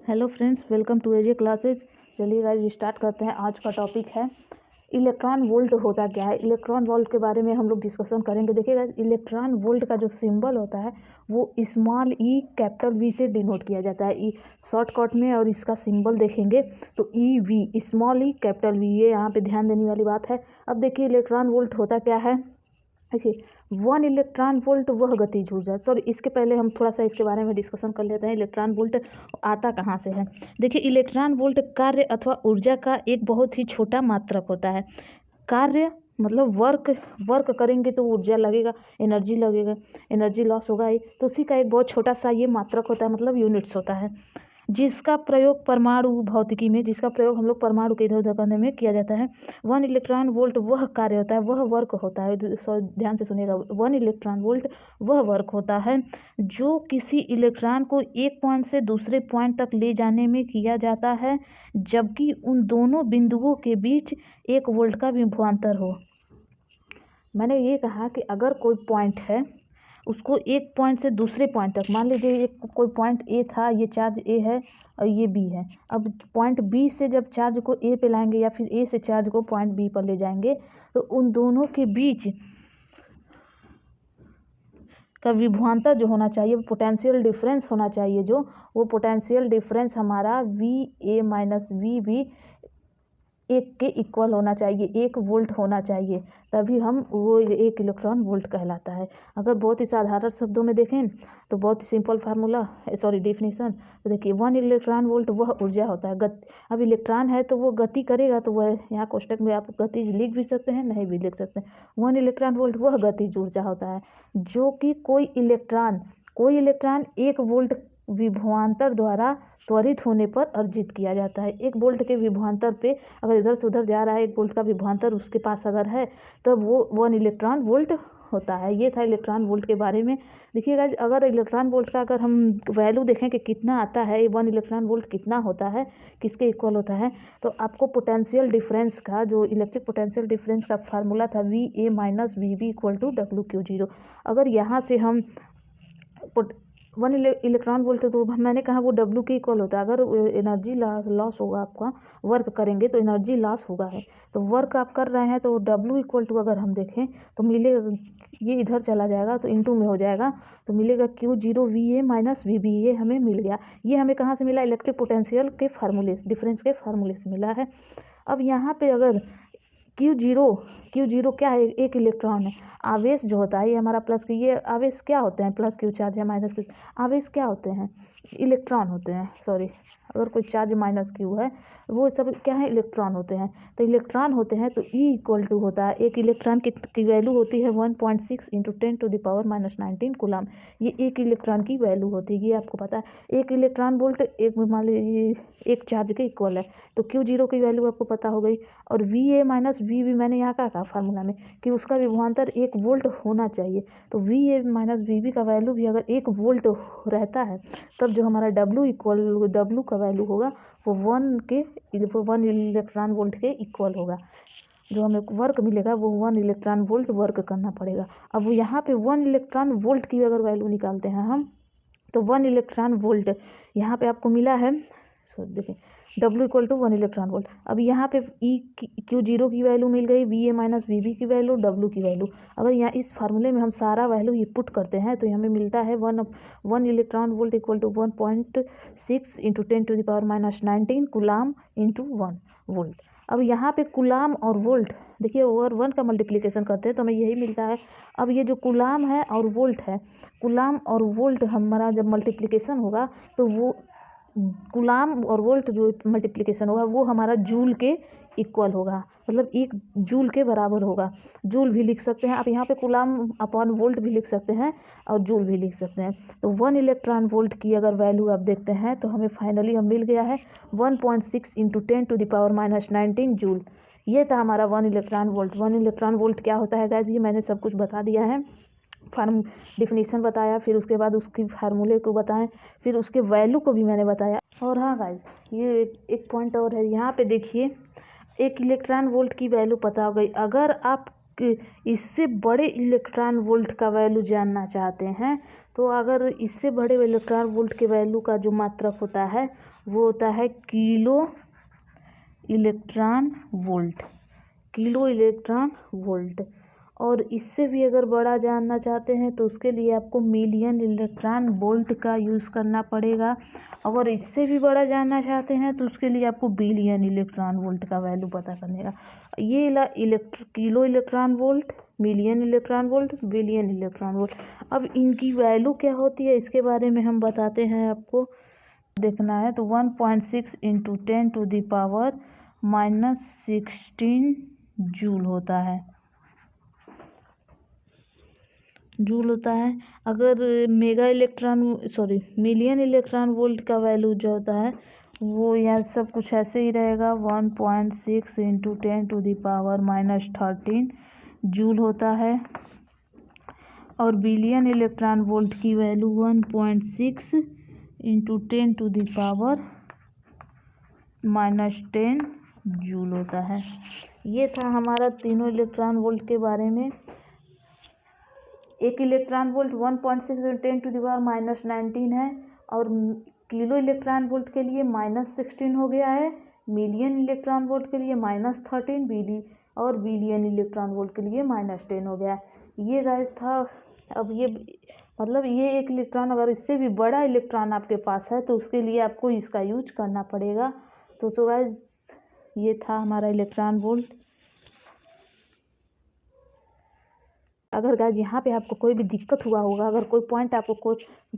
Hello friends, welcome to AJ classes. चलिए guys start करते हैं। आज का टॉपिक है इलेक्ट्रॉन वोल्ट होता क्या है। इलेक्ट्रॉन वोल्ट के बारे में हम लोग डिस्कशन करेंगे। देखिएगा, इलेक्ट्रॉन वोल्ट का जो सिंबल होता है वो स्मॉल ई कैपिटल वी से डिनोट किया जाता है। ई शॉर्टकट में, और इसका सिंबल देखेंगे तो E V, small E capital V, ये यहाँ पे ध्यान देने वाली बात है। अब देखिए इलेक्ट्रॉन वोल्ट होता क्या है। देखिए, 1 इलेक्ट्रॉन वोल्ट वह गतिज ऊर्जा। सॉरी, इसके पहले हम थोड़ा सा इसके बारे में डिस्कशन कर लेते हैं। इलेक्ट्रॉन वोल्ट आता कहाँ से है। देखिए, इलेक्ट्रॉन वोल्ट कार्य अथवा ऊर्जा का एक बहुत ही छोटा मात्रक होता है। कार्य मतलब वर्क करेंगे तो ऊर्जा लगेगा, एनर्जी लगेगा, एनर्जी लॉस होगा ही, तो उसी का एक बहुत छोटा सा ये मात्रक होता है, मतलब यूनिट्स होता है, जिसका प्रयोग परमाणु भौतिकी में, जिसका प्रयोग हम लोग परमाणु के इधर उधर करने में किया जाता है। 1 इलेक्ट्रॉन वोल्ट वह कार्य होता है, वह वर्क होता है। ध्यान से सुनिएगा, 1 इलेक्ट्रॉन वोल्ट वह वर्क होता है जो किसी इलेक्ट्रॉन को एक पॉइंट से दूसरे पॉइंट तक ले जाने में किया जाता है, जबकि उन दोनों बिंदुओं के बीच 1 वोल्ट का विभवांतर हो। मैंने ये कहा कि अगर कोई पॉइंट है, उसको एक पॉइंट से दूसरे पॉइंट तक, मान लीजिए एक कोई पॉइंट ए था, ये चार्ज ए है और ये बी है। अब पॉइंट बी से जब चार्ज को ए पे लाएंगे या फिर ए से चार्ज को पॉइंट बी पर ले जाएंगे, तो उन दोनों के बीच का विभवांतर जो होना चाहिए, पोटेंशियल डिफरेंस होना चाहिए, जो वो पोटेंशियल डिफरेंस हमारा V A minus V B 1 के इक्वल होना चाहिए, 1 वोल्ट होना चाहिए, तभी हम वो 1 इलेक्ट्रॉन वोल्ट कहलाता है। अगर बहुत ही साधारण शब्दों में देखें तो बहुत ही सिंपल फार्मूला, डेफिनेशन, तो देखिए 1 इलेक्ट्रॉन वोल्ट वह ऊर्जा होता है। अब इलेक्ट्रॉन है तो वो गति करेगा, तो वह यहाँ कोष्टक में आप गतिज लिख भी सकते हैं, नहीं भी लिख सकते हैं। 1 इलेक्ट्रॉन वोल्ट वह गतिज ऊर्जा होता है जो कि कोई इलेक्ट्रॉन 1 वोल्ट विभवांतर द्वारा त्वरित होने पर अर्जित किया जाता है। 1 वोल्ट के विभवांतर पे अगर इधर से उधर जा रहा है, 1 वोल्ट का विभवांतर उसके पास अगर है, तब वो 1 इलेक्ट्रॉन वोल्ट होता है। ये था इलेक्ट्रॉन वोल्ट के बारे में। देखिएगा, अगर इलेक्ट्रॉन वोल्ट का अगर हम वैल्यू देखें कि कितना आता है, 1 इलेक्ट्रॉन वोल्ट कितना होता है, किसके इक्वल होता है, तो आपको पोटेंशियल डिफरेंस का, जो इलेक्ट्रिक पोटेंशियल डिफरेंस का फार्मूला था, V A minus V B equal to W Q zero. अगर यहाँ से हम 1 इलेक्ट्रॉन वोल्ट, तो मैंने कहा वो डब्ल्यू के इक्वल होता है। अगर एनर्जी लॉस होगा, आपका वर्क करेंगे तो एनर्जी लॉस होगा है, तो वर्क आप कर रहे हैं तो डब्ल्यू इक्वल टू अगर हम देखें तो मिलेगा, ये इधर चला जाएगा तो इनटू में हो जाएगा, तो मिलेगा Q zero V A minus V B. ये हमें मिल गया। ये हमें कहाँ से मिला? इलेक्ट्रिक पोटेंशियल के फार्मूले, डिफरेंस के फार्मूले से मिला है। अब यहाँ पे अगर क्यू जीरो क्या है? 1 इलेक्ट्रॉन है। आवेश जो होता है ये हमारा प्लस की, ये आवेश क्या होते हैं? प्लस क्यू चार्ज है, माइनस क्यू आवेश क्या होते हैं? इलेक्ट्रॉन होते हैं। सॉरी, अगर कोई चार्ज माइनस क्यू है, वो सब क्या है? इलेक्ट्रॉन होते हैं। तो इलेक्ट्रॉन होते हैं तो ई इक्वल टू होता है, 1 इलेक्ट्रॉन की वैल्यू होती है 1.6 into 10 to the power minus 19 coulomb. ये 1 इलेक्ट्रॉन की वैल्यू होती है, ये आपको पता है। 1 इलेक्ट्रॉन वोल्ट एक, मान लीजिए 1 चार्ज के इक्वल है, तो क्यू जीरो की वैल्यू आपको पता हो गई। और V A minus V B मैंने यहाँ कहा फार्मूला में कि उसका विभवांतर 1 वोल्ट होना चाहिए, तो V A minus V B का वैल्यू भी अगर 1 वोल्ट रहता है, तब जो हमारा डब्ल्यू का वैल्यू होगा वो 1 इलेक्ट्रॉन वोल्ट के इक्वल होगा। जो हमें वर्क मिलेगा वो 1 इलेक्ट्रॉन वोल्ट वर्क करना पड़ेगा। अब यहाँ पे 1 इलेक्ट्रॉन वोल्ट की अगर वैल्यू निकालते हैं हम, तो 1 इलेक्ट्रॉन वोल्ट यहाँ पे आपको मिला है, देखिए W equal to 1 electron volt. अब यहाँ पे ई क्यू जीरो की वैल्यू मिल गई, V A minus V B की वैल्यू, W की वैल्यू। अगर यहाँ इस फार्मूले में हम सारा वैल्यू ये पुट करते हैं तो हमें मिलता है 1 electron volt equal to 1.6 into 10 to the power minus 19 coulomb into 1 volt. अब यहाँ पे कूलम और वोल्ट, देखिए ओवर 1 का मल्टीप्लिकेशन करते हैं तो हमें यही मिलता है। अब ये जो कूलम है और वोल्ट है, कूलम और वोल्ट हमारा जब मल्टीप्लिकेशन होगा तो वो कूलम और वोल्ट जो मल्टीप्लिकेशन होगा वो हमारा जूल के इक्वल होगा, मतलब 1 जूल के बराबर होगा। जूल भी लिख सकते हैं आप यहाँ पे, कूलम अपॉन वोल्ट भी लिख सकते हैं और जूल भी लिख सकते हैं। तो 1 इलेक्ट्रॉन वोल्ट की अगर वैल्यू आप देखते हैं तो हमें फाइनली मिल गया है 1.6 into 10 to the power minus 19 joule. ये था हमारा 1 इलेक्ट्रॉन वोल्ट। 1 इलेक्ट्रॉन वोल्ट क्या होता है गाइस, ये मैंने सब कुछ बता दिया है। डिफिनीशन बताया, फिर उसके बाद उसकी फार्मूले को बताएं, फिर उसके वैल्यू को भी मैंने बताया। और हाँ गाइस, ये एक पॉइंट और है, यहाँ पे देखिए 1 इलेक्ट्रॉन वोल्ट की वैल्यू पता हो गई। अगर आप इससे बड़े इलेक्ट्रॉन वोल्ट का वैल्यू जानना चाहते हैं तो अगर इससे बड़े इलेक्ट्रॉन वोल्ट के वैल्यू का जो मात्रक होता है वो होता है kilo electron volt, kilo electron volt. और इससे भी अगर बड़ा जानना चाहते हैं तो उसके लिए आपको मिलियन इलेक्ट्रॉन वोल्ट का यूज़ करना पड़ेगा। अगर इससे भी बड़ा जानना चाहते हैं तो उसके लिए आपको बिलियन इलेक्ट्रॉन वोल्ट का वैल्यू पता करने का। ये kilo electron volt, million electron volt, billion electron volt. अब इनकी वैल्यू क्या होती है इसके बारे में हम बताते हैं, आपको देखना है। तो 1.6 इंटू 10⁻⁻16 जूल होता है, जूल होता है। अगर मिलियन इलेक्ट्रॉन वोल्ट का वैल्यू जो होता है वो यहाँ सब कुछ ऐसे ही रहेगा, 1.6 इंटू 10⁻⁻13 जूल होता है। और बिलियन इलेक्ट्रॉन वोल्ट की वैल्यू 1.6 इंटू 10⁻⁻10 जूल होता है। ये था हमारा तीनों इलेक्ट्रॉन वोल्ट के बारे में। एक इलेक्ट्रॉन वोल्ट 1.6 10⁻⁻19 है, और किलो इलेक्ट्रॉन वोल्ट के लिए -16 हो गया है, मिलियन इलेक्ट्रॉन वोल्ट के लिए -13 और बिलियन इलेक्ट्रॉन वोल्ट के लिए -10 हो गया। ये गाइस था। अब ये मतलब ये एक इलेक्ट्रॉन अगर इससे भी बड़ा इलेक्ट्रॉन आपके पास है तो उसके लिए आपको इसका यूज करना पड़ेगा। तो सो गाइस ये था हमारा इलेक्ट्रॉन वोल्ट। अगर गाइस यहाँ पे आपको कोई भी दिक्कत हुआ होगा, अगर कोई पॉइंट आपको कोई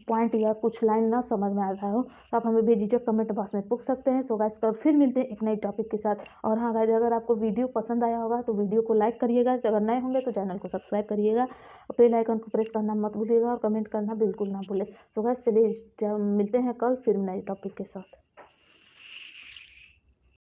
पॉइंट या कुछ लाइन ना समझ में आता हो तो आप हमें बेझिझक कमेंट बॉक्स में पूछ सकते हैं। सो गाइस कल फिर मिलते हैं एक नई टॉपिक के साथ। और हाँ गाइस, अगर आपको वीडियो पसंद आया होगा तो वीडियो को लाइक करिएगा, अगर नए होंगे तो चैनल को सब्सक्राइब करिएगा, और बेल आइकन को प्रेस करना मत भूलिएगा, और कमेंट करना बिल्कुल ना भूलें। सो गाइस चलिए मिलते हैं कल फिर नए टॉपिक के साथ।